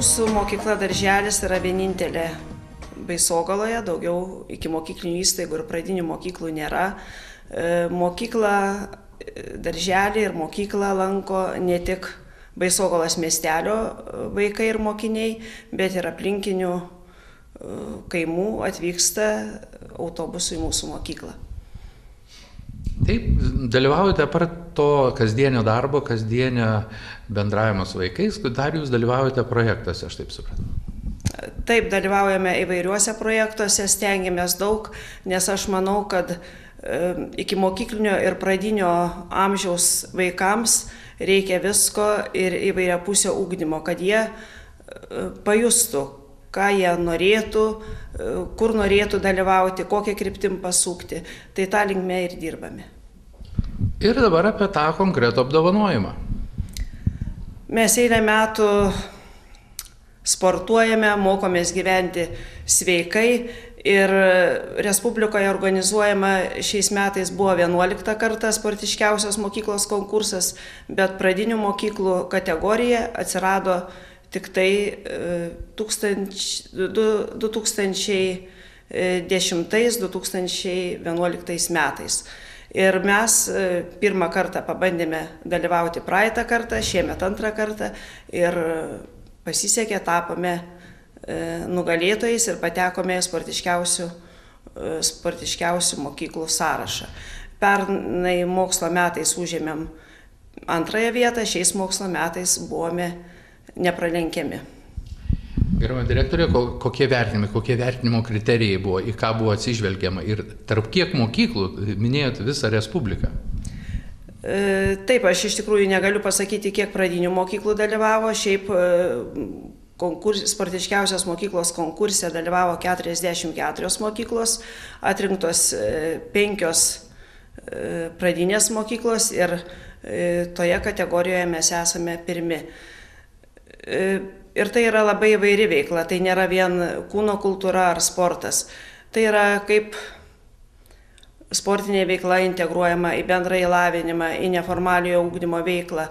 Mūsų mokykla darželis yra vienintelė Baisogaloje, daugiau ikimokyklinių įstaigų ir pradinių mokyklų nėra. Mokyklą, darželį ir mokyklą lanko ne tik Baisogalos miestelio vaikai ir mokiniai, bet ir aplinkinių kaimų atvyksta autobusu į mūsų mokyklą. Taip, dalyvaujate apart to kasdienio darbo, kasdienio bendravimo su vaikais, dar jūs dalyvaujate projektuose, aš taip supratau. Taip, dalyvaujame įvairiuose projektuose, stengiamės daug, nes aš manau, kad ikimokyklinio ir pradinio amžiaus vaikams reikia visko ir įvairiapusio ugdymo, kad jie pajustų, ką jie norėtų, kur norėtų dalyvauti, kokią kryptim pasukti. Tai tą linkme ir dirbame. Ir dabar apie tą konkretų apdovanojimą. Mes eilę metų sportuojame, mokomės gyventi sveikai ir Respublikoje organizuojama šiais metais buvo 11 kartą sportiškiausios mokyklos konkursas, bet pradinių mokyklų kategorija atsirado tik tai 2010-2011 metais. Ir mes pirmą kartą pabandėme dalyvauti praeitą kartą, šiemet antrą kartą ir pasisekė, tapome nugalėtojais ir patekome į sportiškiausių mokyklų sąrašą. Pernai mokslo metais užėmėm antrąją vietą, šiais mokslo metais buvome nepralenkiami. Gerbiama direktorė, kokie vertinimo kriterijai buvo, į ką buvo atsižvelgiama ir tarp kiek mokyklų, minėjot visą Respubliką? Taip, aš iš tikrųjų negaliu pasakyti, kiek pradinių mokyklų dalyvavo, šiaip sportiškiausios mokyklos konkurse dalyvavo 44 mokyklos, atrinktos 5 pradinės mokyklos ir toje kategorijoje mes esame pirmi. Ir tai yra labai įvairi veikla, tai nėra vien kūno kultūra ar sportas. Tai yra kaip sportinė veikla integruojama į bendrąjį lavinimą, į neformaliojo ugdymo veiklą.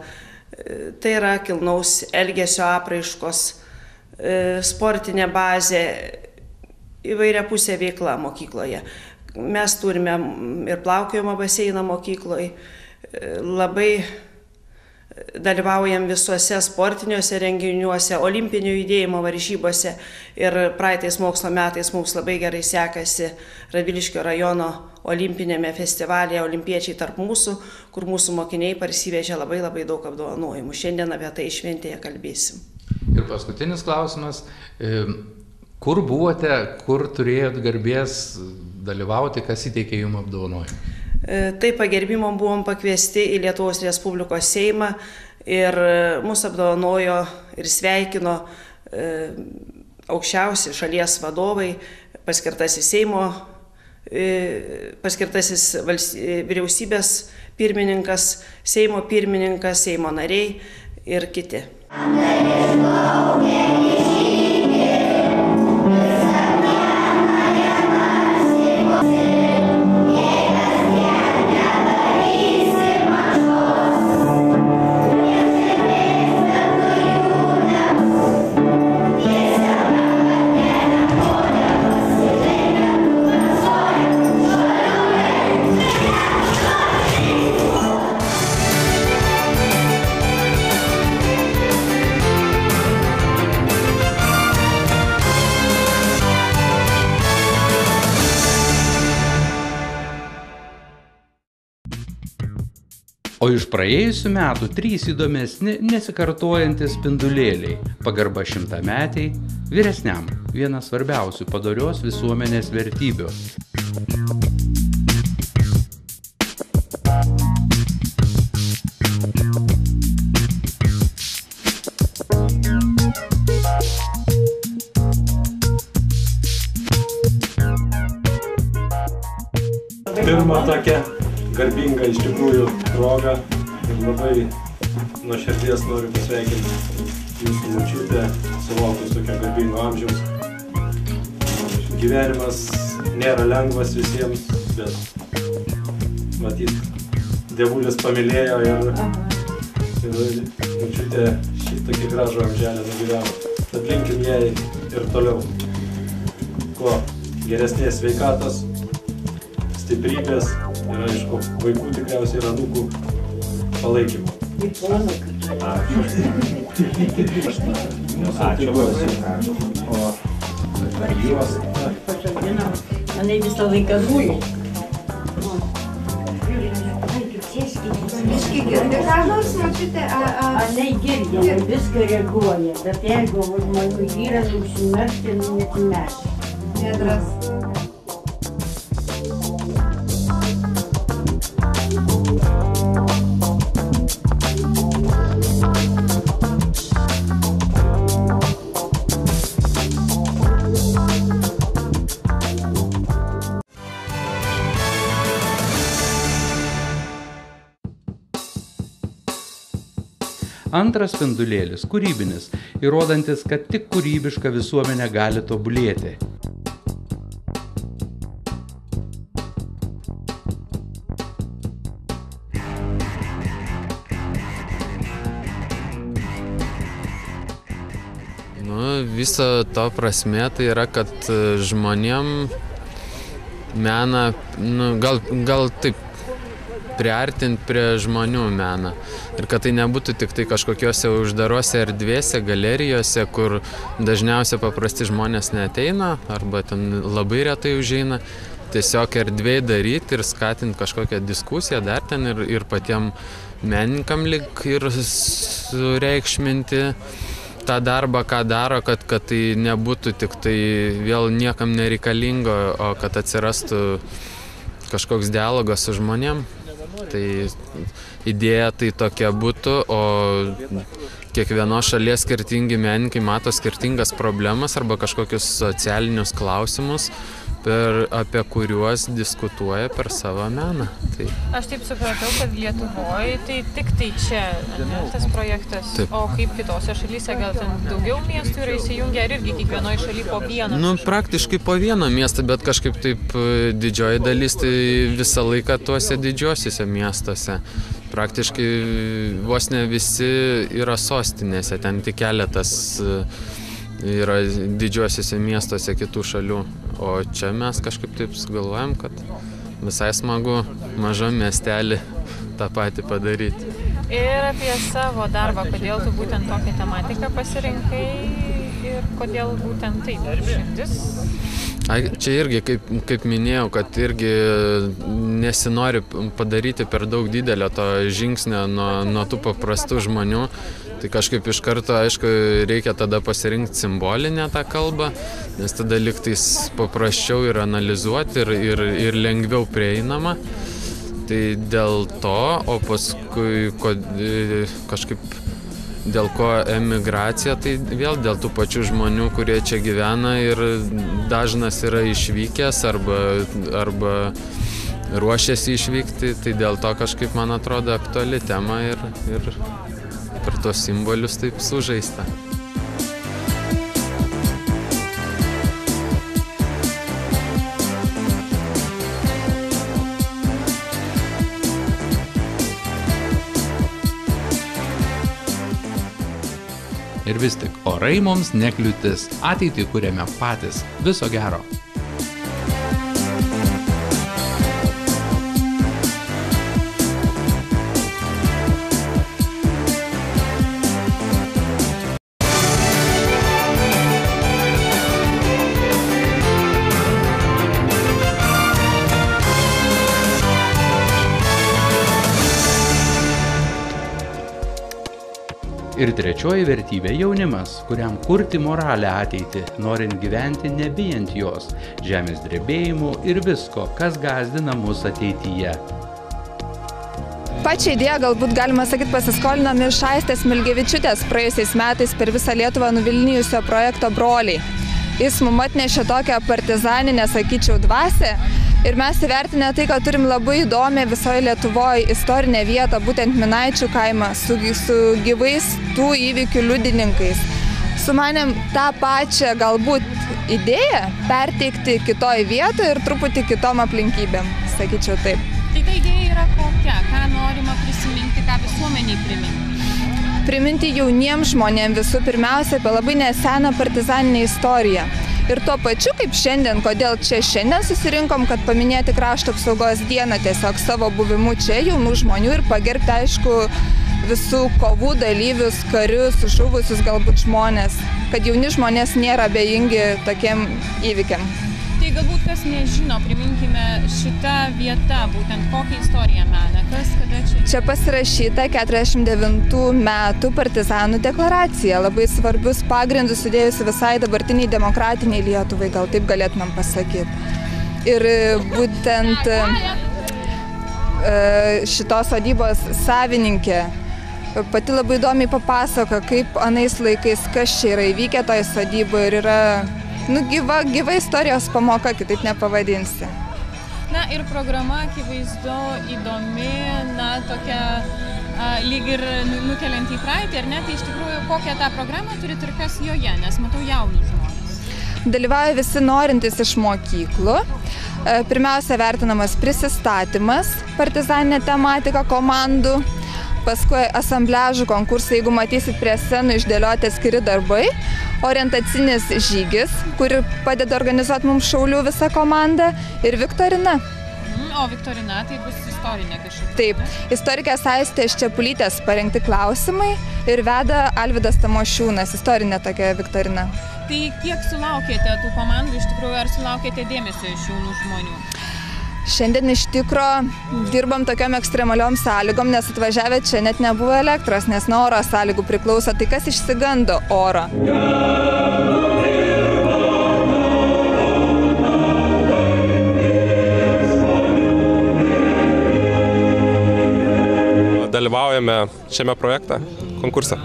Tai yra kilnaus elgesio apraiškos, sportinė bazė, įvairiapusė veikla mokykloje. Mes turime ir plaukiojimo baseiną mokykloje, labai dalyvaujam visuose sportiniuose renginiuose, olimpinių judėjimo varžybose ir praeitais mokslo metais mums labai gerai sekasi Radviliškio rajono olimpinėme festivalyje Olimpiečiai tarp mūsų, kur mūsų mokiniai parsivežė labai daug apdovanojimų. Šiandien apie tai šventėje kalbėsim. Ir paskutinis klausimas, kur buvote, kur turėjot garbės dalyvauti, kas įteikė jums apdovanojimą? Taip, pagerbimo buvom pakviesti į Lietuvos Respublikos Seimą ir mus apdovanojo ir sveikino aukščiausi šalies vadovai, paskirtasis vyriausybės pirmininkas, Seimo pirmininkas, Seimo nariai ir kiti. O iš praėjusių metų 3 įdomesni nesikartojantys spindulėliai – pagarba 100-metei, vyresniam – vienas svarbiausių padorios visuomenės vertybių. Pirma tokia garbinga iš tikrųjų proga ir labai nuo širdies noriu pasveikinti jūsų močiutę, sulaukus tokio garbingo amžiaus. Gyvenimas nėra lengvas visiems, bet matyt, dievulis pamylėjo ir močiutė šitokį gražų amželį nugyveno. tad linkim jai ir toliau kuo geresnės sveikatos, stiprybės ir, aišku, vaikų tikriausiai ir anūkų palaikymo. Ačiū. O jūs? Manai visą laiką dūjų. Ką nors mačiute, Anai girdė, viską reaguoja, bet jeigu žmonių yra užsimerkti, nesimerkti. Nedras. Antras spindulėlis – kūrybinis, įrodantis, kad tik kūrybiška visuomenė gali tobulėti. Viso to prasmė tai yra, kad žmonėm meną, gal taip, priartinti prie žmonių meną. Ir kad tai nebūtų tik tai kažkokiuose uždarose erdvėse, galerijose, kur dažniausiai paprasti žmonės neateina arba ten labai retai užeina. Tiesiog erdvėj daryti ir skatinti kažkokią diskusiją dar ten ir patiem menininkam lyg ir sureikšminti tą darbą, ką daro, kad tai nebūtų tik tai vėl niekam nereikalingo, o kad atsirastų kažkoks dialogas su žmonėm. Tai idėja tai tokia būtų, o kiekvienos šalies skirtingi menininkai mato skirtingas problemas arba kažkokius socialinius klausimus, apie kuriuos diskutuoja per savo meną. Tai. Aš taip supratau, kad Lietuvoje tai tik tai čia, ne, tas projektas. Taip. O kaip kitose šalyse, gal ten daugiau miestų yra įsijungę, ar irgi kiekvienoje šalyje po vieną? Praktiškai po vieną miestą, bet kažkaip taip didžioji dalis tai visą laiką tuose didžiosiuose miestuose. Praktiškai vos ne visi yra sostinėse, ten tik keletas yra didžiosiuose miestuose kitų šalių. O čia mes kažkaip taip sugalvojam, kad visai smagu mažam miestelį tą patį padaryti. Ir apie savo darbą, kodėl tu būtent tokią tematiką pasirinkai ir kodėl būtent taip širdis? Čia irgi, kaip minėjau, kad irgi nesinori padaryti per daug didelio to žingsnio nuo tų paprastų žmonių. Tai kažkaip iš karto, aišku, reikia tada pasirinkti simbolinę tą kalbą, nes tada liktais paprasčiau ir analizuoti ir lengviau prieinama. Tai dėl to, o paskui kažkaip dėl ko emigracija, tai vėl dėl tų pačių žmonių, kurie čia gyvena ir dažnas yra išvykęs arba ruošiasi išvykti, tai dėl to kažkaip, man atrodo, aktuali tema ir per tos simbolius taip sužaista. Ir vis tik, orai mums nekliūtis, ateitį kuriame patys. Viso gero. Ir trečioji vertybė – jaunimas, kuriam kurti moralę ateitį, norint gyventi nebijant jos, žemės drebėjimų ir visko, kas gąsdina mus ateityje. Pačią idėją galbūt galima sakyti pasiskolinom iš Aistės Milgevičiūtės praėjusiais metais per visą Lietuvą nuvilnijusio projekto Broliai. Jis mum atnešė tokią partizaninę, sakyčiau, dvasią. Ir mes įvertinę tai, kad turim labai įdomią visoje Lietuvoje istorinę vietą, būtent Minaičių kaimą, su gyvais tų įvykių liudininkais. Sumanėm tą pačią galbūt idėją perteikti kitoj vietoje ir truputį kitom aplinkybėm, sakyčiau taip. Tai ta idėja yra kokia? Ką norima prisiminti, ką visuomeniai priminti? priminti jauniems žmonėms visų pirmiausia apie labai neseną partizaninę istoriją. Ir tuo pačiu, kaip šiandien, kodėl čia šiandien susirinkom, kad paminėti Krašto apsaugos dieną tiesiog savo buvimu čia jaunų žmonių ir pagerbti, aišku, visų kovų dalyvius, karius, žuvusius galbūt žmonės, kad jauni žmonės nėra abejingi tokiem įvykiam. Tai galbūt kas nežino, priminkime šitą vietą, būtent kokią istoriją mena, kas kada čia... Čia pasirašyta 49 metų partizanų deklaracija, labai svarbius pagrindus sudėjusi visai dabartiniai demokratiniai Lietuvai, gal taip galėtumėm pasakyti. Ir būtent šitos sodybos savininkė pati labai įdomiai papasako, kaip anais laikais, kas čia yra įvykę toj sodyboje ir yra gyva istorijos pamoka, kitaip nepavadinsi. Na ir programa akivaizdu įdomi, tokia lyg ir nukeliant į praeitį, ar ne? Tai iš tikrųjų kokią tą programą turit ir kas joje, nes matau jaunus žmonės. Dalyvauja visi norintys iš mokyklų. Pirmiausia, vertinamas prisistatymas, partizaninė tematika komandų, paskui asambliažų konkursai, jeigu matysit prie scenų išdėlioti atskiri darbai, orientacinis žygis, kuri padeda organizuoti mums šaulių visą komandą, ir viktorina. O viktorina tai bus istorinė kažkokia? Taip, istorikės Aistės Čepulytės parengti klausimai ir veda Alvydas Tamošiūnas, istorinė tokia viktorina. Tai kiek sulaukėte tų komandų, iš tikrųjų, ar sulaukėte dėmesio iš jaunų žmonių? Šiandien iš tikro dirbam tokiom ekstremaliom sąlygom, nes atvažiavę čia net nebuvo elektros, nes nuo oro sąlygų priklauso. Tai kas išsigando oro? Dalyvaujame šiame projekte, konkurse.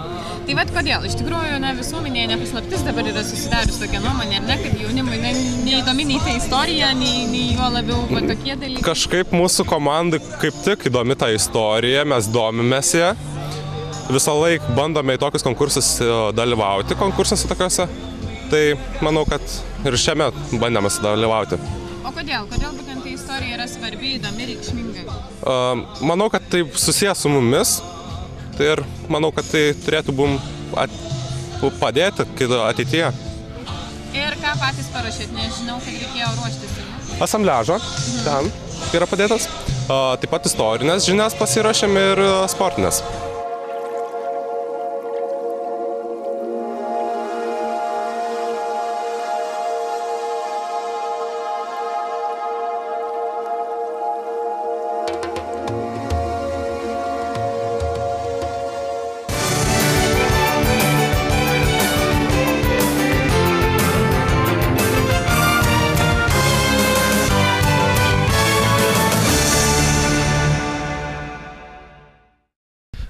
Tai vat kodėl? Iš tikrųjų, visuomenėje nepaslaptis dabar yra susidarius tokia nuomonė, ar ne, kad jaunimui neįdomi nei ta istorija, nei jo labiau tokie dalykai. Kažkaip mūsų komandai kaip tik įdomi ta istorija, mes domimės ją. Visą laiką bandome į tokius konkursus dalyvauti, konkursuose tokiuose. Tai manau, kad ir šiame bandėme dalyvauti. O kodėl? Kodėl būtent ta istorija yra svarbi, įdomi, reikšminga? Manau, kad tai susijęs su mumis. Ir manau, kad tai turėtų padėti ateityje. Ir ką patys parašėt, nežinau, kad reikėjo ruoštis. Asambliažą, ten yra padėtas. Taip pat istorinės žinias pasirašėm ir sportinės.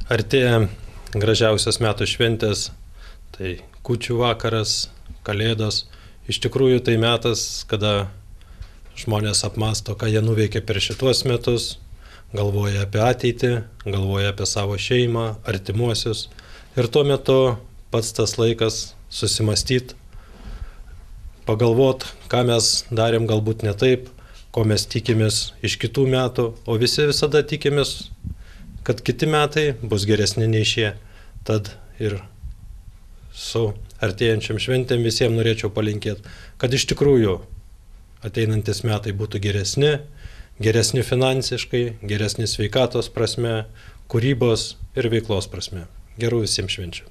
Artėja gražiausios metų šventės, tai kūčių vakaras, kalėdos. Iš tikrųjų tai metas, kada žmonės apmąsto, ką jie nuveikė per šituos metus, galvoja apie ateitį, galvoja apie savo šeimą, artimuosius. Ir tuo metu pats tas laikas susimąstyti, pagalvot, ką mes darėm galbūt ne taip, ko mes tikimės iš kitų metų, o visi visada tikimės, kad kiti metai bus geresni nei šie. Tad ir su artėjančiam šventėm visiems norėčiau palinkėti, kad iš tikrųjų ateinantis metai būtų geresni finansiškai, geresni sveikatos prasme, kūrybos ir veiklos prasme. Gerų visiems švenčių.